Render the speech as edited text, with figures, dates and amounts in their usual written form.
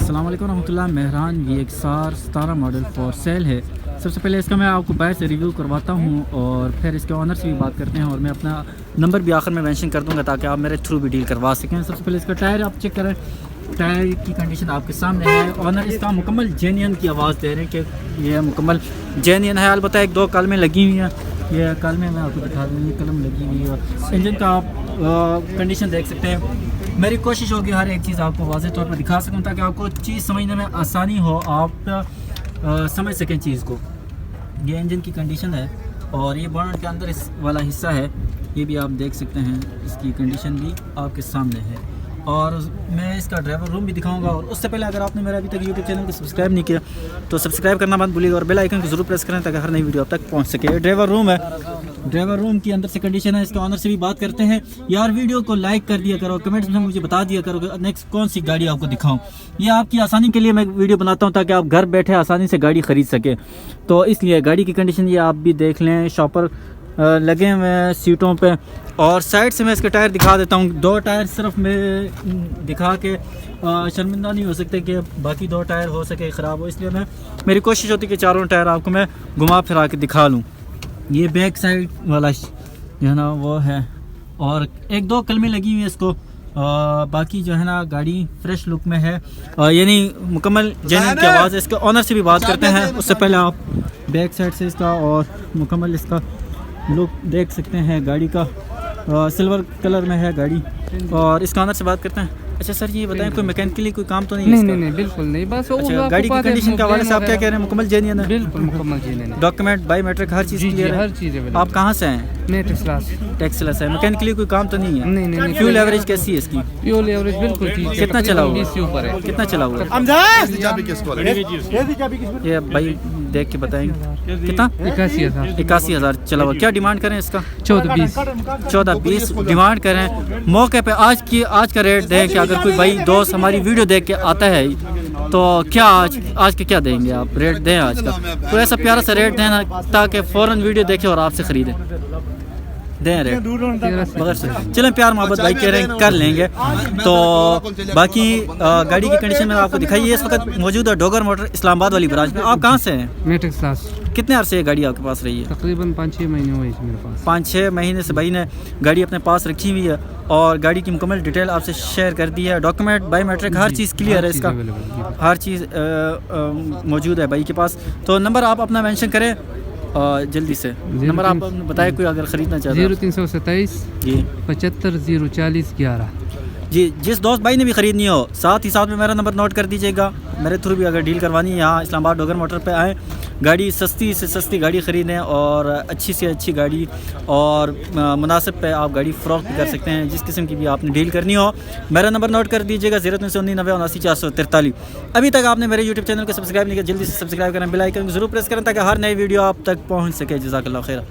अस्सलाम वालेकुम रहमतुल्लाह। Mehran VXR 17 model for sale है। सबसे पहले इसका मैं आपको बाहर से रिव्यू करवाता हूँ और फिर इसके ऑनर से भी बात करते हैं और मैं अपना नंबर भी आखिर में मेंशन कर दूँगा ताकि आप मेरे थ्रू भी डील करवा सकें। सबसे पहले इसका टायर आप चेक करें, टायर की कंडीशन आपके सामने है। ऑनर इसका मुकम्मल जेन्युइन की आवाज़ दे रहे हैं कि यह मुकम्मल जेन्युइन है। अलबत्ता एक दो कलमें लगी हुई हैं, ये कलमें मैं आपको दिखा दूँ, कलम लगी हुई है और इंजन का आप कंडीशन देख सकते हैं। मेरी कोशिश होगी हर एक चीज़ आपको वाज़ेह तौर पर दिखा सकूं ताकि आपको चीज़ समझने में आसानी हो, आप समझ सकें चीज़ को। ये इंजन की कंडीशन है और ये बोनट के अंदर इस वाला हिस्सा है, ये भी आप देख सकते हैं। इसकी कंडीशन भी आपके सामने है और मैं इसका ड्राइवर रूम भी दिखाऊंगा। और उससे पहले अगर आपने मेरा अभी तक यूट्यूब चैनल को सब्सक्राइब नहीं किया तो सब्सक्राइब करना मत भूलिएगा और बेल आइकन को ज़रूर प्रेस करें ताकि हर नई वीडियो आप तक पहुंच सके। ड्राइवर रूम है, ड्राइवर रूम की अंदर से कंडीशन है। इसके ऑनर से भी बात करते हैं। यार वीडियो को लाइक कर दिया करो, कमेंट्स में मुझे बता दिया करो कि नेक्स्ट कौन सी गाड़ी आपको दिखाऊं। ये आपकी आसानी के लिए मैं वीडियो बनाता हूं ताकि आप घर बैठे आसानी से गाड़ी ख़रीद सकें। तो इसलिए गाड़ी की कंडीशन ये आप भी देख लें। शॉपर लगे हुए हैं सीटों पे और साइड से मैं इसके टायर दिखा देता हूँ। दो टायर सिर्फ मैं दिखा के शर्मिंदा नहीं हो सकते कि बाकी दो टायर हो सके ख़राब हो, इसलिए मेरी कोशिश होती है कि चारों टायर आपको मैं घुमा फिरा के दिखा लूँ। ये बैक साइड वाला जो है ना वो है और एक दो कलमें लगी हुई है इसको। बाकी जो है ना गाड़ी फ्रेश लुक में है, यानी मुकम्मल जेन्युइन की आवाज़ है। इसके ऑनर से भी बात करते हैं। उससे पहले आप बैक साइड से इसका और मुकम्मल इसका लुक देख सकते हैं गाड़ी का। सिल्वर कलर में है गाड़ी और इसका ऑनर से बात करते हैं। अच्छा सर ये बताएं कोई मैकेनिकली कोई काम तो नहीं है? नहीं बिल्कुल नहीं, बस अच्छा, गाड़ी की कंडीशन के हवाले से आप क्या कह रहे हैं? मुकम्मल जेन्युइन है? बिल्कुल मुकम्मल जेन्युइन है। डॉक्यूमेंट बायोमेट्रिक हर चीज़ क्लियर है? हर चीज़। आप कहाँ से हैं? मैं टेक्सलास है। मैकेनिकली कोई काम तो नहीं है? नहीं। फ्यूल एवरेज कैसी है इसकी? फ्यूल एवरेज बिल्कुल ठीक है। कितना चला हुआ? 20 से ऊपर है। कितना चला हुआ? ये भाई देख के बताएंगे कितना? 81,000 चला हुआ। क्या डिमांड करें इसका? 14-20 डिमांड करें। मौके पे आज का रेट दें कि अगर कोई भाई दोस्त हमारी वीडियो देख के आता है तो क्या आज के क्या देंगे आप? रेट दें आज का कोई ऐसा प्यारा सा रेट दें ना ताकि फ़ौरन वीडियो देखें और आपसे ख़रीदें। दें रेट मगर से चलें, प्यार मोहब्बत भाई कह रहे हैं कर लेंगे। तो बाकी गाड़ी की कंडीशन में आपको दिखाई है। इस वक्त मौजूद है डोगर मोटर इस्लामाबाद वाली ब्रांच में। आप कहाँ से हैं? मैं टेक्सास। कितने अरसे ये गाड़ी आपके पास रही है? तकरीबन 5-6 महीने हुए मेरे पास। 5-6 महीने से भाई ने गाड़ी अपने पास रखी हुई है और गाड़ी की मुकम्मल डिटेल आपसे शेयर कर दी है। डॉक्यूमेंट बायोमेट्रिक हर चीज़ क्लियर है, इसका हर चीज़ मौजूद है भाई के पास। तो नंबर आप अपना मेंशन करें जल्दी से। नंबर आप बताएं कोई अगर ख़रीदना चाहते हैं। 0327 जी 75 040 11 जी। जिस दोस्त भाई ने भी ख़रीदनी हो साथ ही साथ में मेरा नंबर नोट कर दीजिएगा। मेरे थ्रू भी अगर डील करवानी है यहाँ इस्लामाबाद डोगर मोटर पे आएँ, गाड़ी सस्ती से सस्ती गाड़ी ख़रीदें और अच्छी से अच्छी गाड़ी और मुनासिब पे आप गाड़ी फ़रोख्त भी कर सकते हैं। जिस किस्म की भी आपने डील करनी हो मेरा नंबर नोट कर दीजिएगा 0319 अभी तक आपने मेरे यूट्यूब चैनल को सब्सक्राइब नहीं किया जल्दी से सब्सक्राइब करें, बेल आइकन को ज़रूर प्रेस करें ताकि हर नई वीडियो आप तक पहुँच सके। जज़ाकल्लाह खैर।